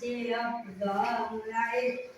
Siap mulai.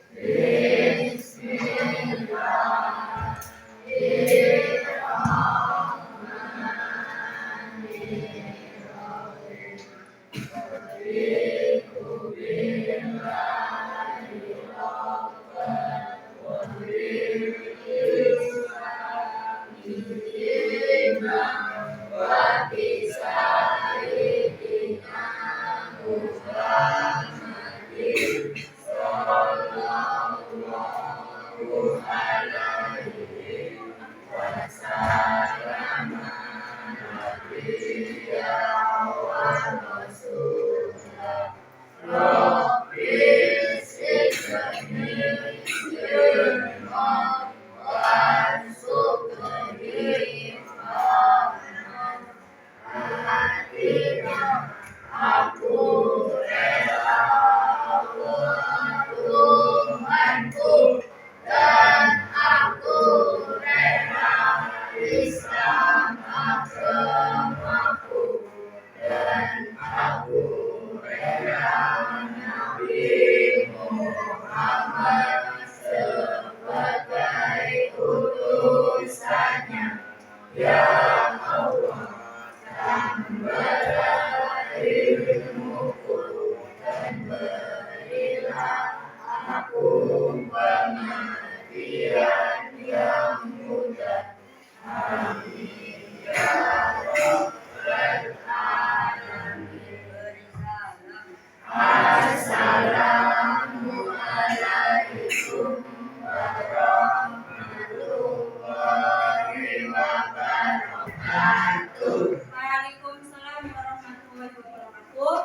Waalaikumsalam warahmatullahi wabarakatuh.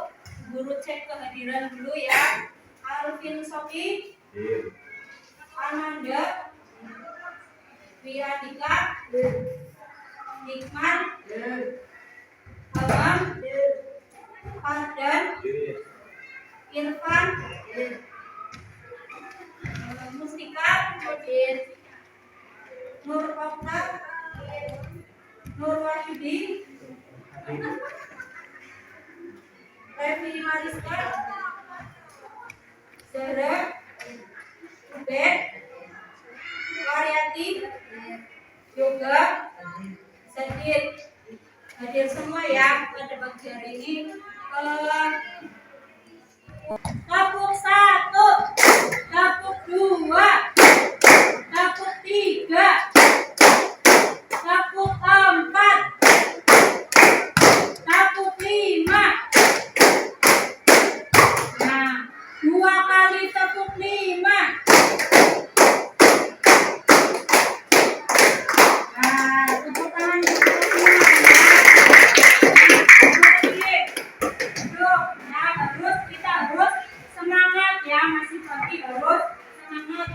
Guru cek kehadiran dulu ya. Alvin Sofi, Ananda, Wiradika, Hikman, Abang, Fardan, Irfan, Mustika, Nur Okta, Nur Wahyudi, Revi Mariska, Zara, Ubed, Waryati, Yoga, Sadir, hadir semua ya pada pagi hari ini. Kapuk 1, kapuk 2, kapuk 3, kapuk 4, kapuk 5. Nah, 2 kali tepuk 5. Nah, tepuk tangan kita semua. Nah, kita harus semangat ya, masih pagi harus semangat.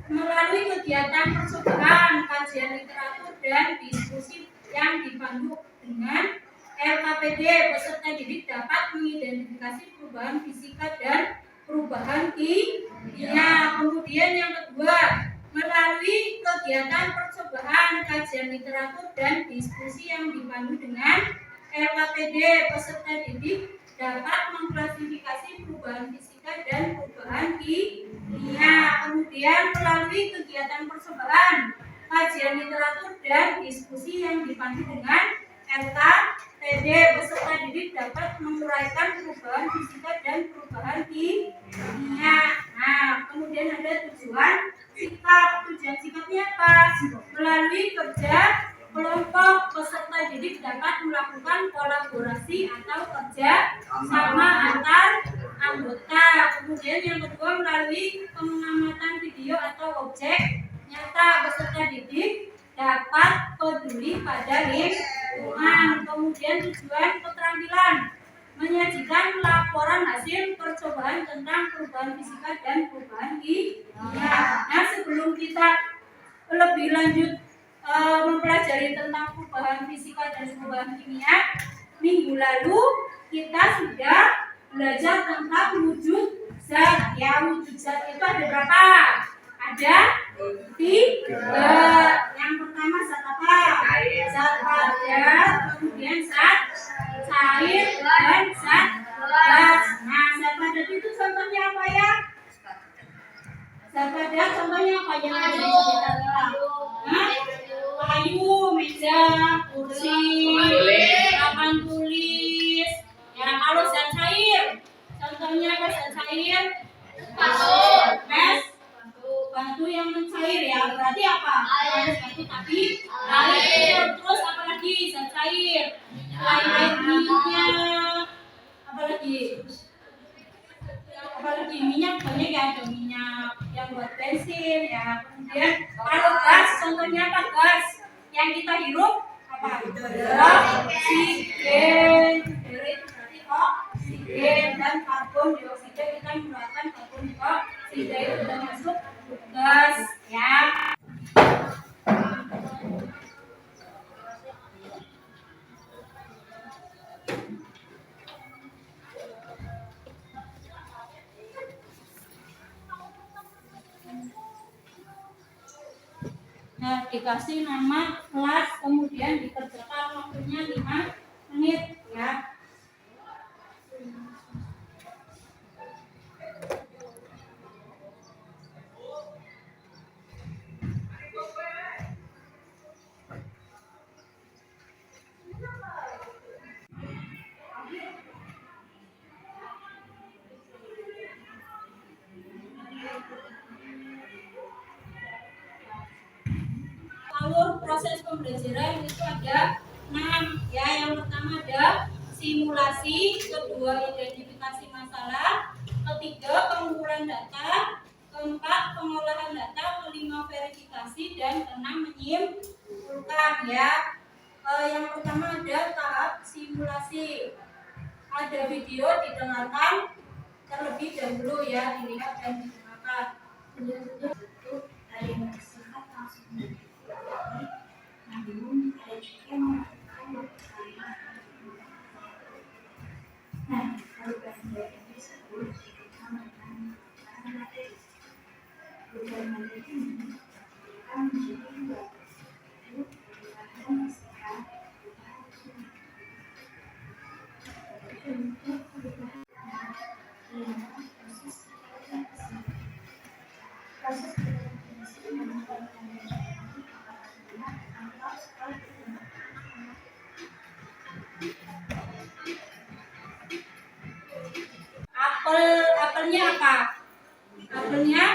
Melalui kegiatan percobaan, kajian literatur dan diskusi yang dipandu dengan LKPD, peserta didik dapat mengidentifikasi perubahan fisika dan perubahan kimia. Kemudian yang kedua, melalui kegiatan percobaan, kajian literatur dan diskusi yang dipandu dengan LKPD, peserta didik dapat mengklasifikasi perubahan fisika dan perubahan kimia. Kemudian melalui kegiatan percobaan, kajian literatur dan diskusi yang dipandu dengan LKPD, peserta didik dapat menguraikan perubahan fisika dan perubahan kimia. Nah, kemudian ada tujuan sikap. Tujuan sikapnya apa? Melalui kerja kelompok, peserta didik dapat melakukan kolaborasi atau kerja sama antar anggota. Kemudian yang kedua, melalui pengamatan video atau objek nyata, peserta didik dapat peduli pada lingkungan. Kemudian tujuan keterampilan, menyajikan laporan hasil percobaan tentang perubahan fisika dan perubahan kimia. Nah, sebelum kita lebih lanjut mempelajari tentang perubahan fisika dan perubahan kimia, minggu lalu kita sudah belajar tentang wujud zat. Ya, wujud zat itu ada berapa? Ada 3. Yang pertama zat apa? Zat padat, kemudian zat cair, dan zat gas. yang ada di sekitar kita? Hah? Kayu, meja, kursi, papan tulis. Ya, kalau zat cair, contohnya apa zat cair? Batu yang mencair ya, berarti apa? Batu tapi air. Terus apa lagi zat cair? Selain air minyak, apalagi minyak banyak ya, ada minyak yang buat bensin ya. Kemudian kalau gas, contohnya apa gas yang kita hirup apa? Oksigen. Itu berarti oksigen dan karbon dioksida, kita mengeluarkan karbon dioksida itu sudah masuk gas ya. Nah, dikasih nama kelas, kemudian dikerjakan waktunya 5 menit ya. Alur proses pembelajaran itu ada 6 ya. Yang pertama ada simulasi, kedua identifikasi masalah, ketiga pengumpulan data, keempat pengolahan data, kelima verifikasi, dan keenam menyimpulkan ya. Yang pertama ada tahap simulasi. Ada video, didengarkan terlebih dahulu ya, dilihat dan digunakan. Apelnya apa? Apelnya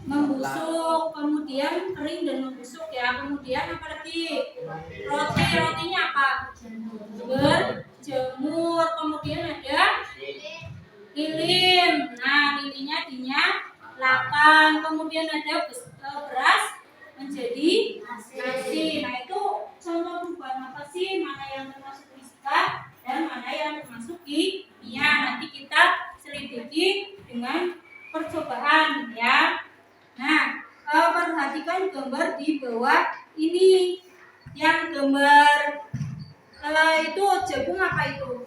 membusuk, kemudian kering dan membusuk ya. Kemudian apa lagi? Rotinya apa? Berjemur. Kemudian ada lilin. Nah, lilinnya dinyalakan. Kemudian ada beras menjadi nasi. Nah, itu contoh perubahan apa sih? Mana yang termasuk fisika dan mana yang termasuk kimia? Nanti kita selidiki dengan percobaan ya. Nah, perhatikan gambar di bawah ini. Yang gambar itu jagung apa itu?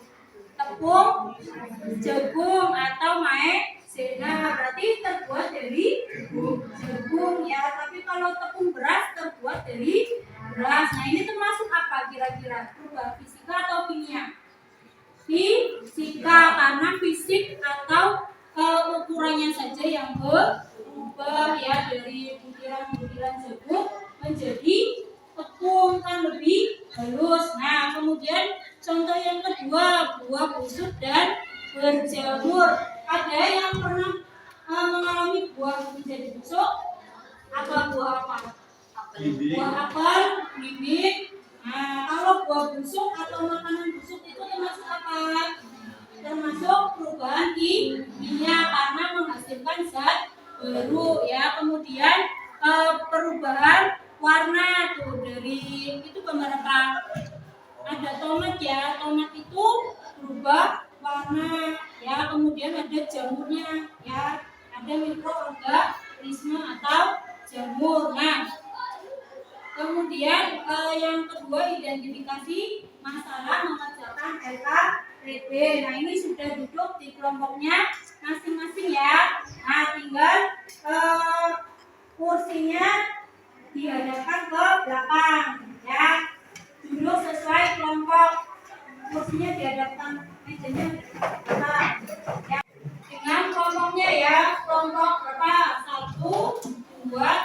Tepung jagung atau maizena, berarti terbuat dari jagung ya. Tapi kalau tepung beras terbuat dari beras. Nah, ini termasuk apa kira-kira? Perubahan fisika atau kimia? Fisika, karena fisik atau ukurannya saja yang berubah ya, dari butiran-butiran jagung menjadi tepung kan lebih halus. Nah, kemudian contoh yang kedua, buah busuk dan berjamur. Ada yang pernah mengalami buah menjadi busuk? Buah apa? Buah apel, bibit. Nah, kalau buah busuk atau makanan busuk itu termasuk apa? Termasuk perubahan kimia karena menghasilkan zat baru ya. Kemudian perubahan warna tuh, dari itu gambar apa? Ada tomat ya. Tomat itu berubah warna ya. Kemudian ada jamurnya ya. Ada mikroorganisme atau jamur. Nah, kemudian yang kedua identifikasi masalah, mengerjakan LKPD. Nah, ini sudah duduk di kelompoknya masing-masing ya. Nah, tinggal kursinya dihadapkan ke belakang ya. Duduk sesuai kelompok. Kursinya dihadapkan mejanya ya. Dengan kelompoknya ya, kelompok berapa? 1, 2,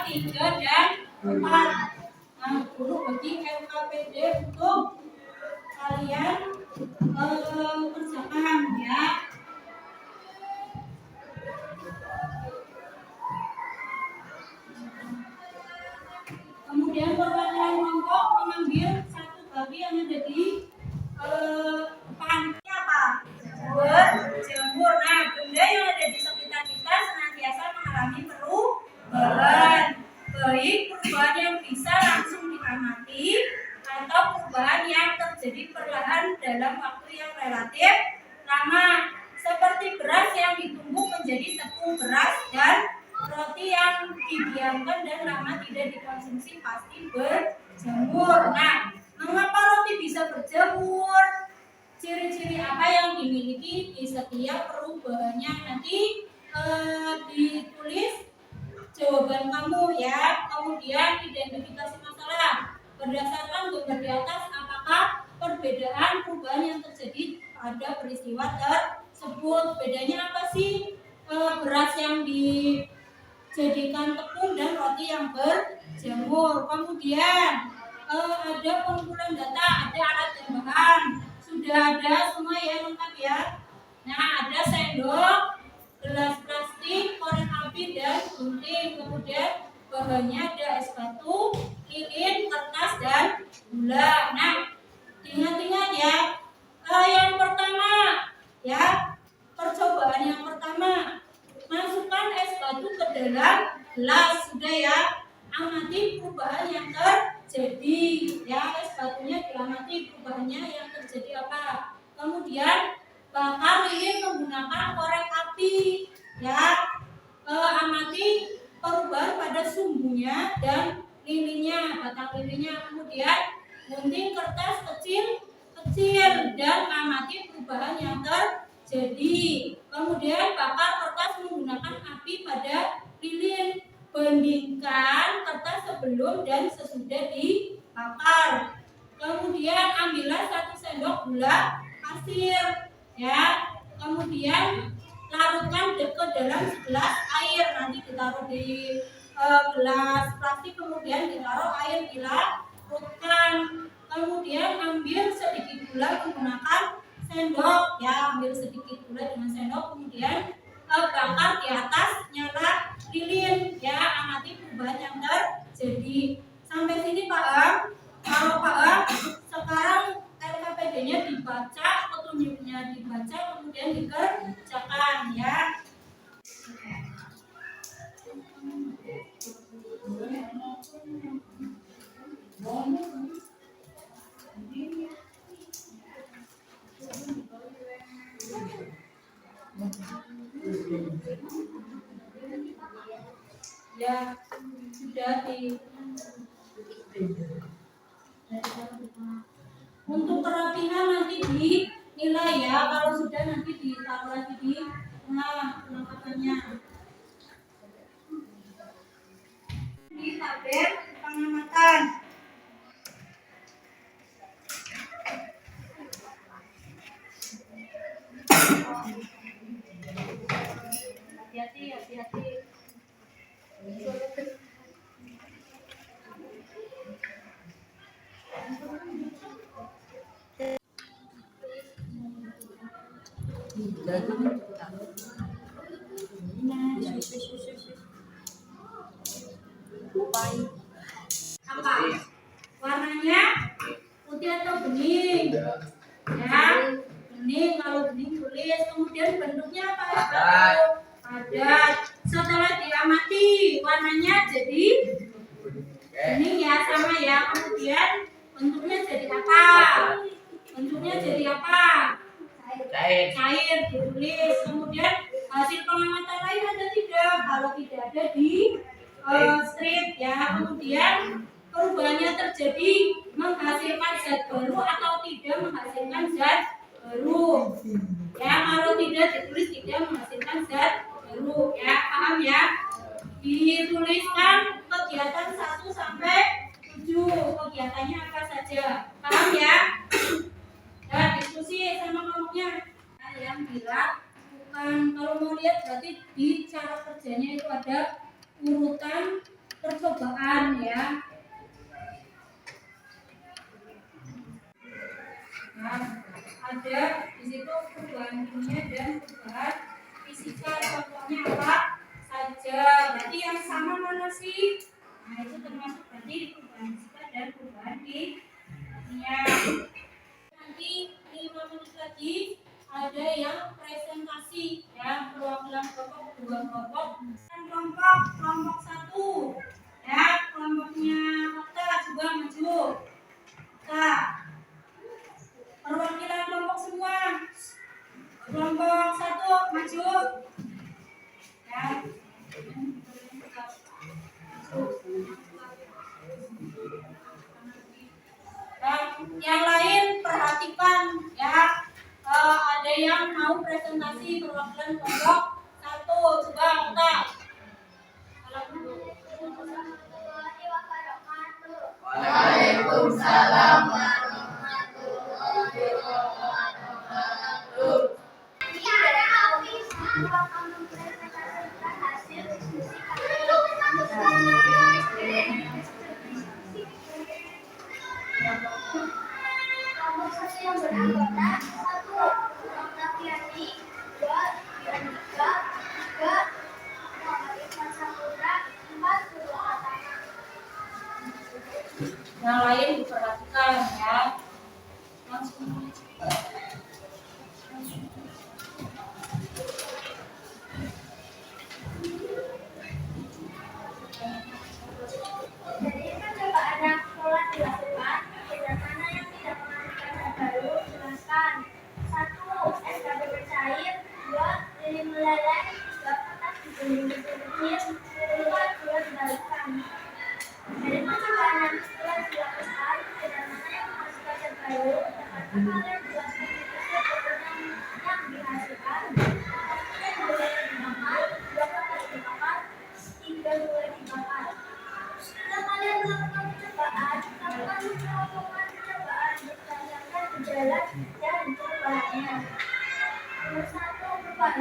menjadi tepung beras dan roti yang didiamkan dan lama tidak dikonsumsi pasti berjemur. Nah, mengapa roti bisa berjemur? Ciri-ciri apa yang dimiliki di setiap perubahannya? Nanti ditulis jawaban kamu ya. Kemudian identifikasi masalah berdasarkan gambar di atas. Apakah perbedaan perubahan yang terjadi pada peristiwa tersebut? Bedanya apa sih? Beras yang dijadikan tepung dan roti yang berjemur. Kemudian ada pengumpulan data, ada alat dan bahan. Sudah ada semua ya, lengkap ya. Nah, ada sendok, gelas plastik, korek api dan gunting. Kemudian bahannya ada es batu, lilin, kertas dan gula. Nah, ingat-ingat ya. Yang pertama ya, percobaan yang pertama, masukkan es batu ke dalam gelas. Sudah ya, amati perubahan yang terjadi ya, es batunya diamati perubahannya yang terjadi apa. Kemudian bakar lilin menggunakan korek api ya, amati perubahan pada sumbunya dan lilinnya, batang lilinnya. Kemudian gunting kertas kecil dan amati perubahan yang terjadi. Kemudian bakar kertas menggunakan api pada lilin. Bandingkan kertas sebelum dan sesudah dibakar. Kemudian ambillah 1 sendok gula pasir ya. Kemudian larutkan ke dalam segelas air. Nanti ditaruh di gelas plastik, kemudian ditaruh air, dilarutkan. Kemudian ambil sedikit gula menggunakan sendok ya, ambil sedikit gula dengan sendok. Kemudian bakar di atas nyala lilin ya, amati perubahan yang terjadi. Sampai sini paham? Kalau paham, sekarang LKPD-nya dibaca, petunjuknya dibaca, kemudian dikerjakan ya. Ya, sudah untuk kerapihan nanti dinilai ya. Kalau sudah nanti ditaruh lagi di tengah perlengkapannya. Di tabel pengamatan. Hati-hati. Apa? Warnanya putih atau bening? Ya, bening. Kalau bening tulis. Kemudian bentuknya apa? Padat. Setelah diamati warnanya jadi bening ya, sama ya. Kemudian bentuknya jadi apa? Bentuknya jadi apa? Cair ditulis. Kemudian hasil pengamatan lain ada tidak? Kalau tidak ada di strip ya. Kemudian perubahannya terjadi menghasilkan zat baru atau tidak menghasilkan zat baru ya. Kalau tidak ditulis tidak menghasilkan zat baru ya. Paham ya? Dituliskan kegiatan 1 sampai 7. Kegiatannya apa saja? Paham ya? Dan diskusi sama kelompoknya yang dilakukan. Kalau mau lihat berarti di cara kerjanya itu ada urutan percobaan ya. Nah, ada di situ perubahan kimia dan perubahan fisika. Contohnya apa saja? Berarti yang sama mana sih? Nah, itu termasuk berarti perubahan fisika dan perubahan kimia. Nanti 5 menit lagi ada yang presentasi ya, perwakilan kelompok 2 kelompok. Kelompok 1 ya, kelompoknya Okta juga maju. Okta, perwakilan kelompok semua. Kelompok 1 maju. Ya. Dan yang lain perhatikan ya. Ada yang mau presentasi perwakilan kelompok satu, coba angka. Waalaikumsalam warahmatullahi wabarakatuh. Kelompok satu yang beranggota satu Oktaviani, dua Dianika, tiga Muhammad Irfan Saputra, empat Purwakata. Yang lain diperhatikan ya. Langsung. Jadi percobaan yang telah dilakukan, bidang mana yang tidak mengajukan yang baru, jelaskan. Satu, SKB bercair. Dua, lilin meleleh. Tiga, kertas digulung kecil. Empat, gula dibalikkan. Dari percobaan yang telah dilakukan, bidang mana yang menghasilkan yang baru, dapatkan hal yang dijelaskan di tersebut yang dihasilkan. Satu, gula yang dibakar. Dua, kertas dibakar. Tiga, gula dibakar. Setelah kalian melakukan percobaan, lakukan percobaan berdasarkan gejala dan perubahannya. Nomor satu, beban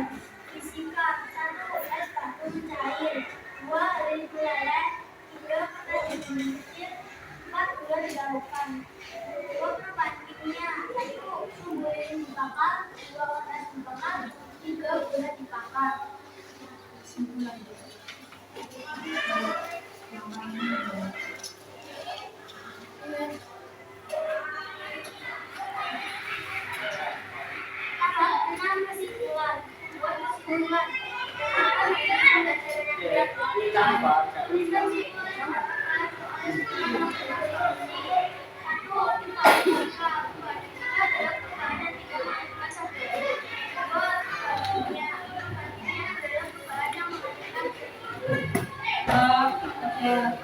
fisika. Satu, es batu mencair. Dua, lilin meleleh. Tiga, kertas digulung kecil. Empat, gula dilakukan. Dua, perubahan kimia. Satu, sumbu lilin dibakar. Dua, kertas dibakar. Tiga, gula dibakar. Tahap 6 kesimpulan. Buat kesimpulan.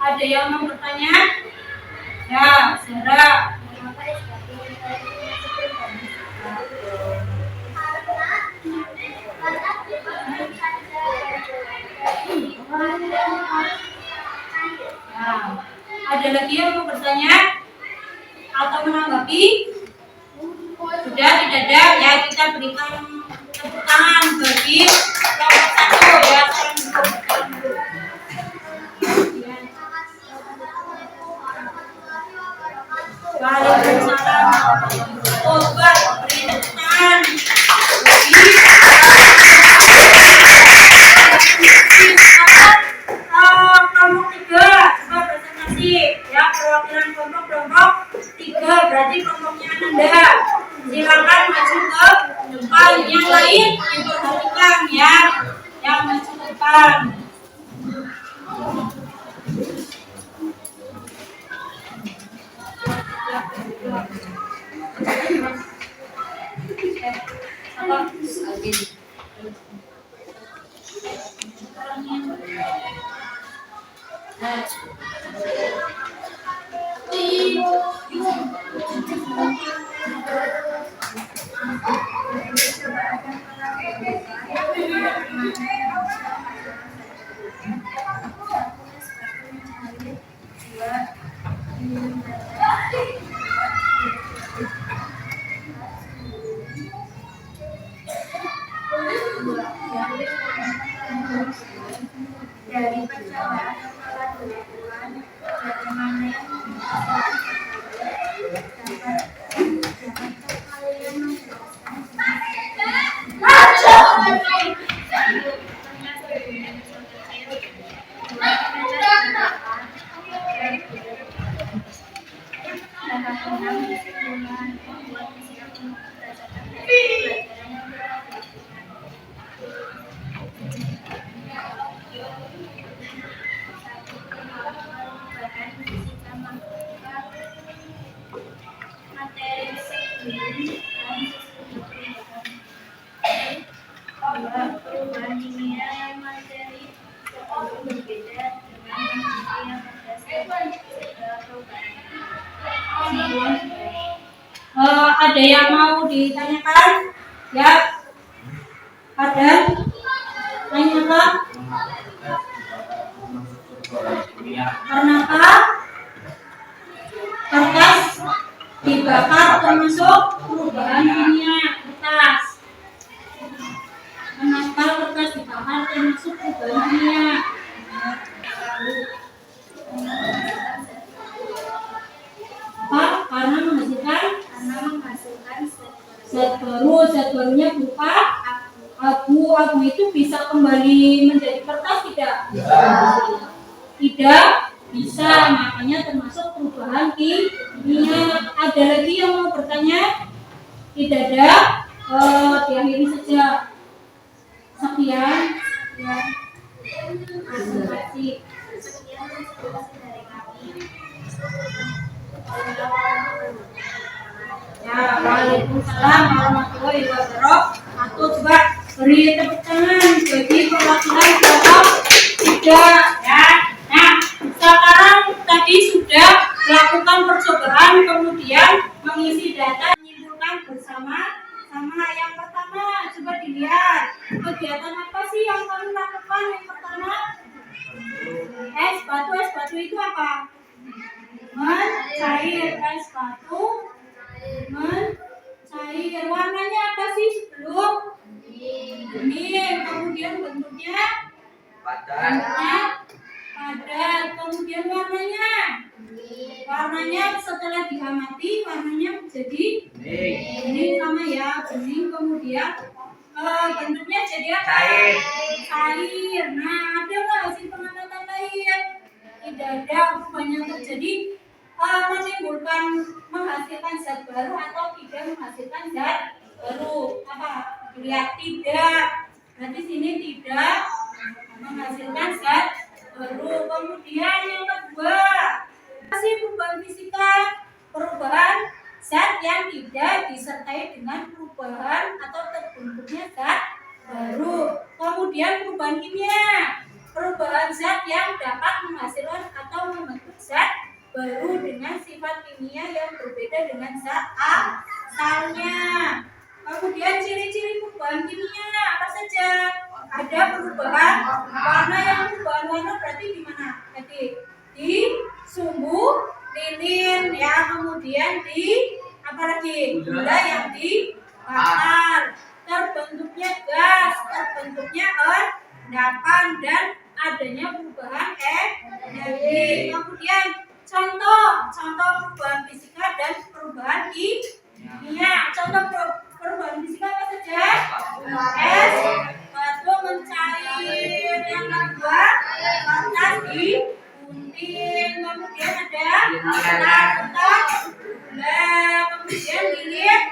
Ada yang mau bertanya? Ya, Sandra. Nah, ada lagi yang mau bertanya atau menanggapi? Sudah tidak ada, ya kita berikan tepuk tangan bagi kelompok satu ya. Waalaikumsalam. Coba beri tepuk tangan kelompok tiga. Coba presentasi ya, perwakilan kelompok tiga, berarti kelompoknya Anda. Silakan maju ke depan. Yang lain diperhatikan ya, yang maju ke depan. Dari percobaan yang telah dilakukan, bagaimana yang dapat kalian menjelaskan berbeda dengan kondisi yang berdasarkan perubahan. Ada yang mau ditanyakan? Ya, ada? Tanyakan? Karena kertas dibakar termasuk perubahan kimia kertas. Kenapa kertas dibakar termasuk perubahan kimia? Apa? Karena menghasilkan zat baru. Zat barunya berupa abu. Abu itu bisa kembali menjadi kertas tidak? Tidak bisa, makanya termasuk perubahan kimia. Ada lagi yang mau bertanya? Tidak ada? Diakhiri saja. Sekian. Terima kasih. Dari kami. Ya, waalaikumsalam warahmatullahi wabarakatuh. Coba beri tepuk tangan bagi perwakilan kelompok 3 ya. Nah, sekarang tadi sudah melakukan percobaan, kemudian mengisi data, menyimpulkan bersama. Sama yang pertama, coba dilihat kegiatan apa sih yang kami lakukan. Yang pertama, es batu itu apa? Mencair. Es batu mencair. Warnanya apa sih sebelum? Bening. Kemudian bentuknya padat. Kemudian warnanya setelah diamati warnanya menjadi bening sama ya, bening. Kemudian bentuknya jadi apa? Cair. Nah, ada nggak hasil pengamatan lain? Tidak ada. Rupanya terjadi menghasilkan zat baru atau tidak menghasilkan zat baru. Apa? Lihat tidak. Berarti sini tidak menghasilkan zat baru. Kemudian yang kedua, masih perubahan fisika, perubahan zat yang tidak disertai dengan perubahan atau terbentuknya zat baru. Kemudian perubahan kimia, perubahan zat yang dapat menghasilkan atau membentuk zat baru dengan sifat kimia yang berbeda dengan zat asalnya. Kemudian ciri-ciri perubahan kimia apa saja? Ada perubahan warna. Yang perubahan warna berarti di mana? Di sumbu lilin ya. Kemudian di apa lagi? Gula yang dibakar. Terbentuknya gas, terbentuknya endapan, dan adanya perubahan energi. Kemudian contoh perubahan fisika dan perubahan kimia. Contoh perubahan fisika apa saja? Es batu mencair. Yang kedua, kertas digunting. Kemudian ada kertas gula. Kemudian lilin.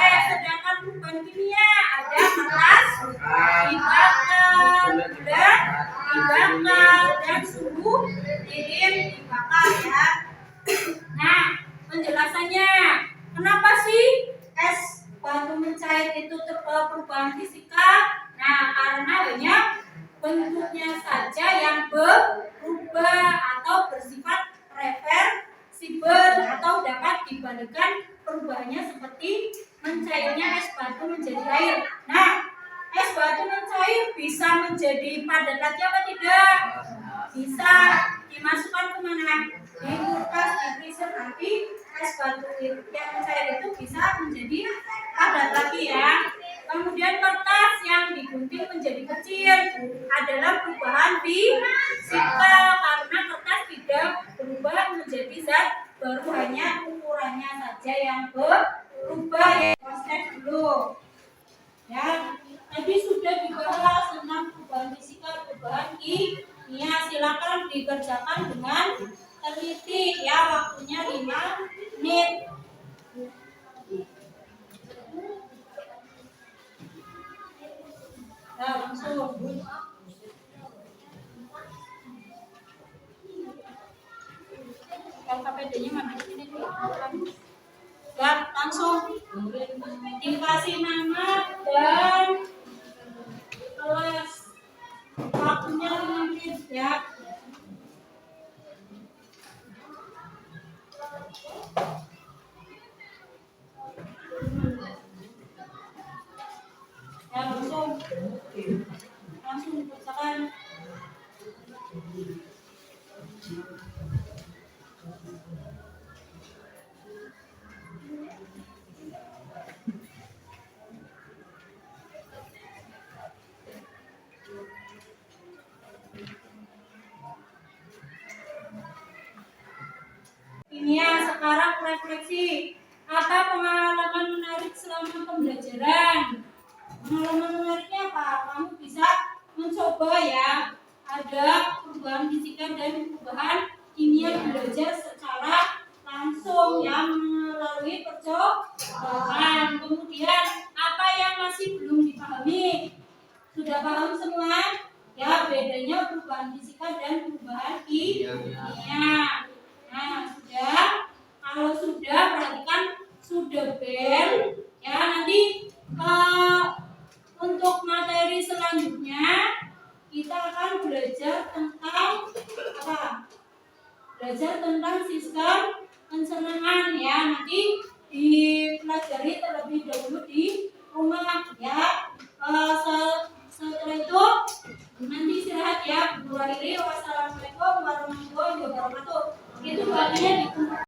Sedangkan perubahan kimia ada kertas dibakar, gula dibakar, dan suhu lilin dibakar ya. Nah, penjelasannya, kenapa sih es batu mencair itu perubahan fisika? Nah, karena banyak bentuknya saja yang berubah atau bersifat reversibel atau dapat dibalikan perubahannya, seperti mencairnya es batu menjadi air. Nah, es batu mencair bisa menjadi padat lagi apa tidak? Bisa. Dimasukkan ke mana? Di kulkas, di freezer. Nanti es batu yang mencair itu bisa menjadi padat lagi ya. Kemudian kertas yang digunting menjadi kecil adalah perubahan fisika, karena kertas tidak berubah menjadi zat baru, hanya ukurannya saja yang berubah. Ya, proses dulu ya. Tadi sudah dibahas tentang perubahan fisika, perubahan kimia. Silakan dikerjakan dengan teliti ya. Waktunya 5 menit. Nah, langsung. Kalau KPD-nya mana? Ini nih. Ya, langsung dikasih nama dan kelas. Waktunya 5 menit. refleksi. Apa pengalaman menarik selama pembelajaran? Pengalaman menariknya apa? Kamu bisa mencoba ya. Ada perubahan fisika dan perubahan kimia belajar secara langsung yang melalui percobaan. Kemudian apa yang masih belum dipahami? Sudah paham semua? Ya, bedanya perubahan fisika dan perubahan kimia. Nah, sudah. Kalau sudah, perhatikan sudah bel. Ya, nanti untuk materi selanjutnya kita akan belajar tentang apa? Belajar tentang sistem pencernaan ya. Nanti dipelajari terlebih dahulu di rumah ya. Setelah itu nanti istirahat ya, Bu Riri.